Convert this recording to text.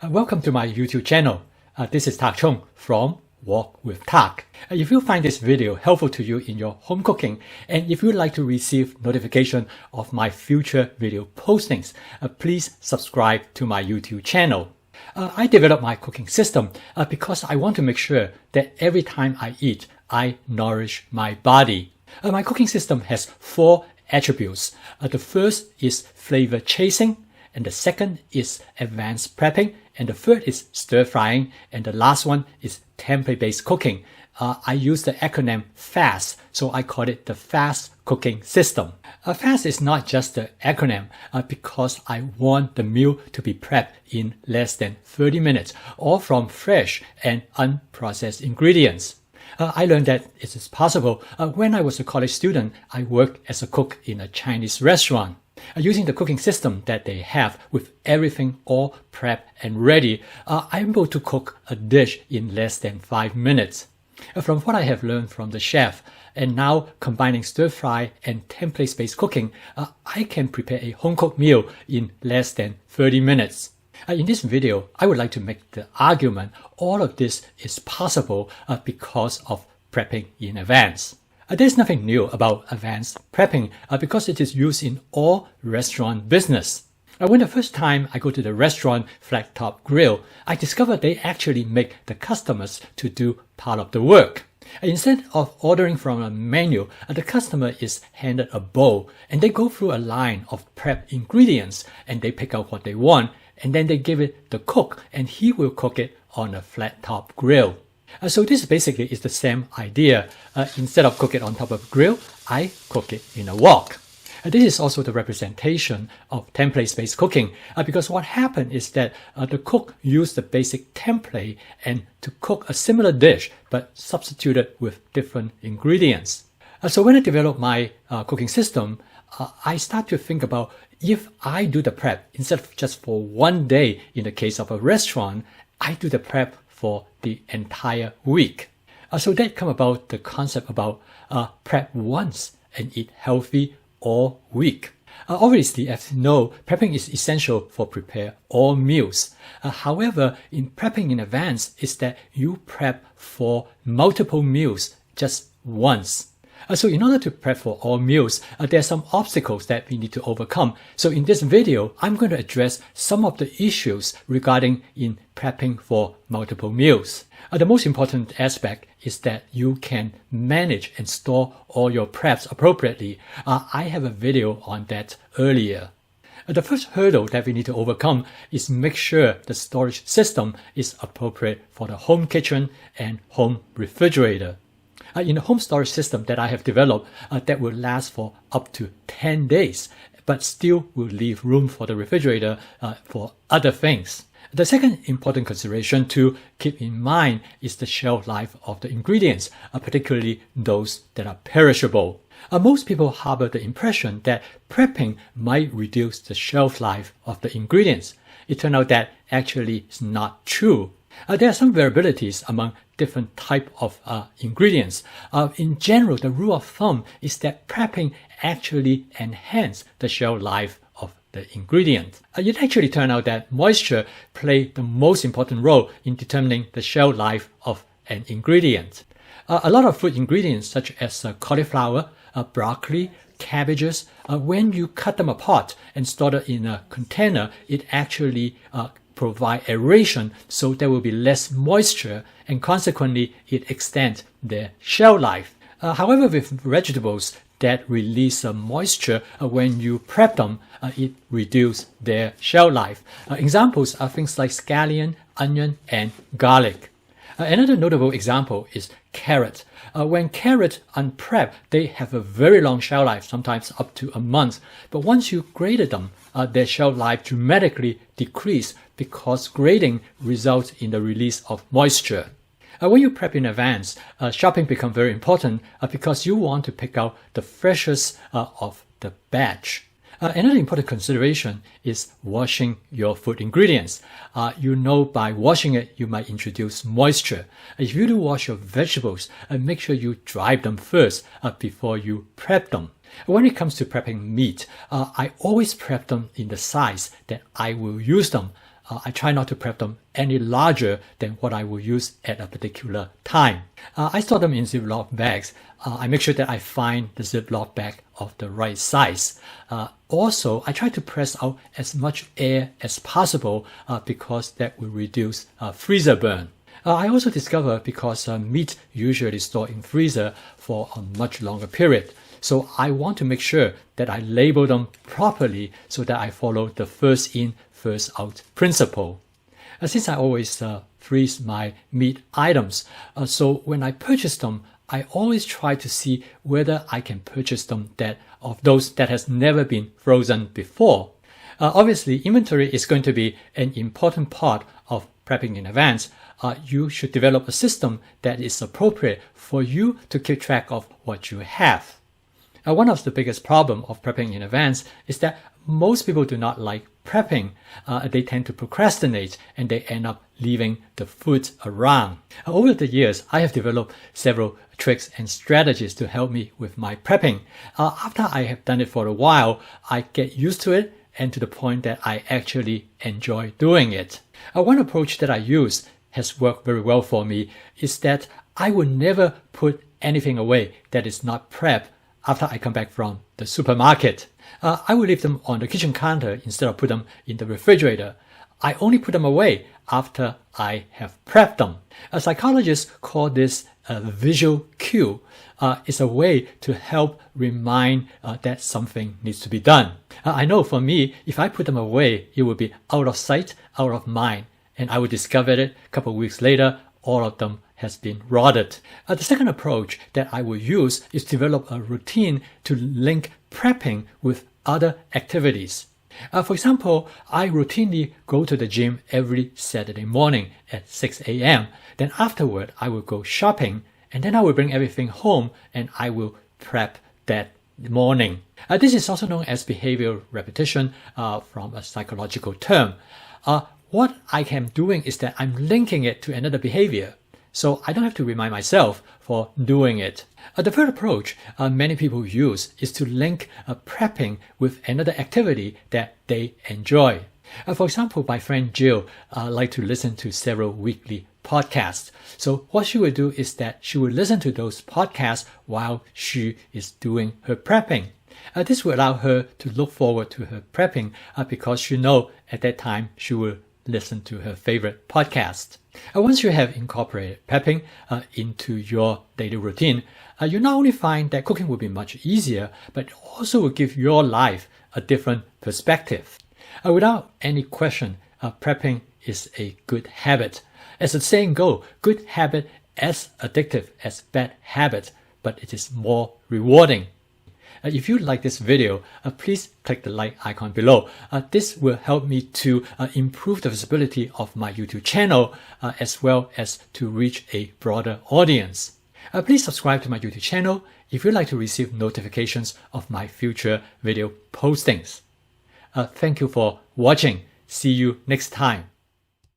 Welcome to my YouTube channel. This is Tak Chung from Walk with Tak. If you find this video helpful to you in your home cooking, and if you'd like to receive notification of my future video postings, please subscribe to my YouTube channel. I developed my cooking system because I want to make sure that every time I eat, I nourish my body. My cooking system has 4 attributes. The first is flavor chasing, and the second is advanced prepping, and the third is stir frying, and the last one is template-based cooking. I use the acronym FAST, so I call it the Fast Cooking System. FAST is not just the acronym because I want the meal to be prepped in less than 30 minutes, all from fresh and unprocessed ingredients. I learned that it is possible. When I was a college student, I worked as a cook in a Chinese restaurant. Using the cooking system that they have with everything all prepped and ready, I'm able to cook a dish in less than 5 minutes. From what I have learned from the chef, and now combining stir-fry and template-based cooking, I can prepare a home-cooked meal in less than 30 minutes. In this video, I would like to make the argument all of this is possible because of prepping in advance. There's nothing new about advanced prepping because it is used in all restaurant business. When the first time I go to the restaurant flat top grill, I discovered they actually make the customers to do part of the work. Instead of ordering from a menu, the customer is handed a bowl and they go through a line of prep ingredients and they pick out what they want, and then they give it the cook and he will cook it on a flat top grill. So this basically is the same idea. Instead of cook it on top of a grill, I cook it in a wok. This is also the representation of template-based cooking because what happened is that the cook used the basic template and to cook a similar dish but substituted with different ingredients. So when I develop my cooking system, I start to think about if I do the prep instead of just for one day in the case of a restaurant, I do the prep for the entire week. So that come about the concept about prep once and eat healthy all week. Obviously, as you know, prepping is essential for prepare all meals. However, in prepping in advance is that you prep for multiple meals just once. So in order to prep for all meals, there are some obstacles that we need to overcome. So in this video, I'm going to address some of the issues regarding in prepping for multiple meals. The most important aspect is that you can manage and store all your preps appropriately. I have a video on that earlier. The first hurdle that we need to overcome is make sure the storage system is appropriate for the home kitchen and home refrigerator. In the home storage system that I have developed, that will last for up to 10 days, but still will leave room for the refrigerator for other things. The second important consideration to keep in mind is the shelf life of the ingredients, particularly those that are perishable. Most people harbor the impression that prepping might reduce the shelf life of the ingredients. It turned out that actually is not true. There are some variabilities among different type of ingredients. In general, the rule of thumb is that prepping actually enhances the shelf life of the ingredient. It actually turned out that moisture plays the most important role in determining the shelf life of an ingredient. A lot of food ingredients such as cauliflower, broccoli, cabbages, when you cut them apart and store them in a container, it actually provide aeration, so there will be less moisture and consequently it extends their shelf life. However, with vegetables that release moisture when you prep them, it reduces their shelf life. Examples are things like scallion, onion, and garlic. Another notable example is carrot. When carrots unprepped, they have a very long shelf life, sometimes up to a month. But once you grated them, their shelf life dramatically decreased because grating results in the release of moisture. When you prep in advance, shopping becomes very important because you want to pick out the freshest of the batch. Another important consideration is washing your food ingredients. By washing it, you might introduce moisture. If you do wash your vegetables, make sure you dry them first before you prep them. When it comes to prepping meat, I always prep them in the size that I will use them. I try not to prep them any larger than what I will use at a particular time. I store them in Ziploc bags. I make sure that I find the Ziploc bag of the right size. Also, I try to press out as much air as possible because that will reduce freezer burn. I also discover because meat usually stored in freezer for a much longer period. So I want to make sure that I label them properly so that I follow the first in, first out principle. Since I always freeze my meat items, so when I purchase them, I always try to see whether I can purchase them of those that has never been frozen before. Obviously, inventory is going to be an important part of prepping in advance. You should develop a system that is appropriate for you to keep track of what you have. One of the biggest problems of prepping in advance is that most people do not like prepping. They tend to procrastinate and they end up leaving the food around. Over the years, I have developed several tricks and strategies to help me with my prepping. After I have done it for a while, I get used to it and to the point that I actually enjoy doing it. One approach that I use has worked very well for me is that I will never put anything away that is not prepped after I come back from the supermarket. I will leave them on the kitchen counter instead of put them in the refrigerator. I only put them away after I have prepped them. Psychologists call this a visual cue. It's a way to help remind that something needs to be done. I know for me, if I put them away, it will be out of sight, out of mind, and I will discover it a couple of weeks later, all of them has been rotted. The second approach that I will use is develop a routine to link prepping with other activities. For example, I routinely go to the gym every Saturday morning at 6 a.m. Then afterward, I will go shopping and then I will bring everything home and I will prep that morning. This is also known as behavioral repetition from a psychological term. What I am doing is that I'm linking it to another behavior. So I don't have to remind myself for doing it. The third approach many people use is to link prepping with another activity that they enjoy. For example, my friend Jill likes to listen to several weekly podcasts. So what she will do is that she will listen to those podcasts while she is doing her prepping. This will allow her to look forward to her prepping because she knows at that time she will listen to her favorite podcast. Once you have incorporated prepping into your daily routine, you not only find that cooking will be much easier, but also will give your life a different perspective. Without any question, prepping is a good habit. As the saying goes, good habit as addictive as bad habit, but it is more rewarding. If you like this video, please click the like icon below. This will help me to improve the visibility of my YouTube channel as well as to reach a broader audience. Please subscribe to my YouTube channel if you'd like to receive notifications of my future video postings. Thank you for watching. See you next time.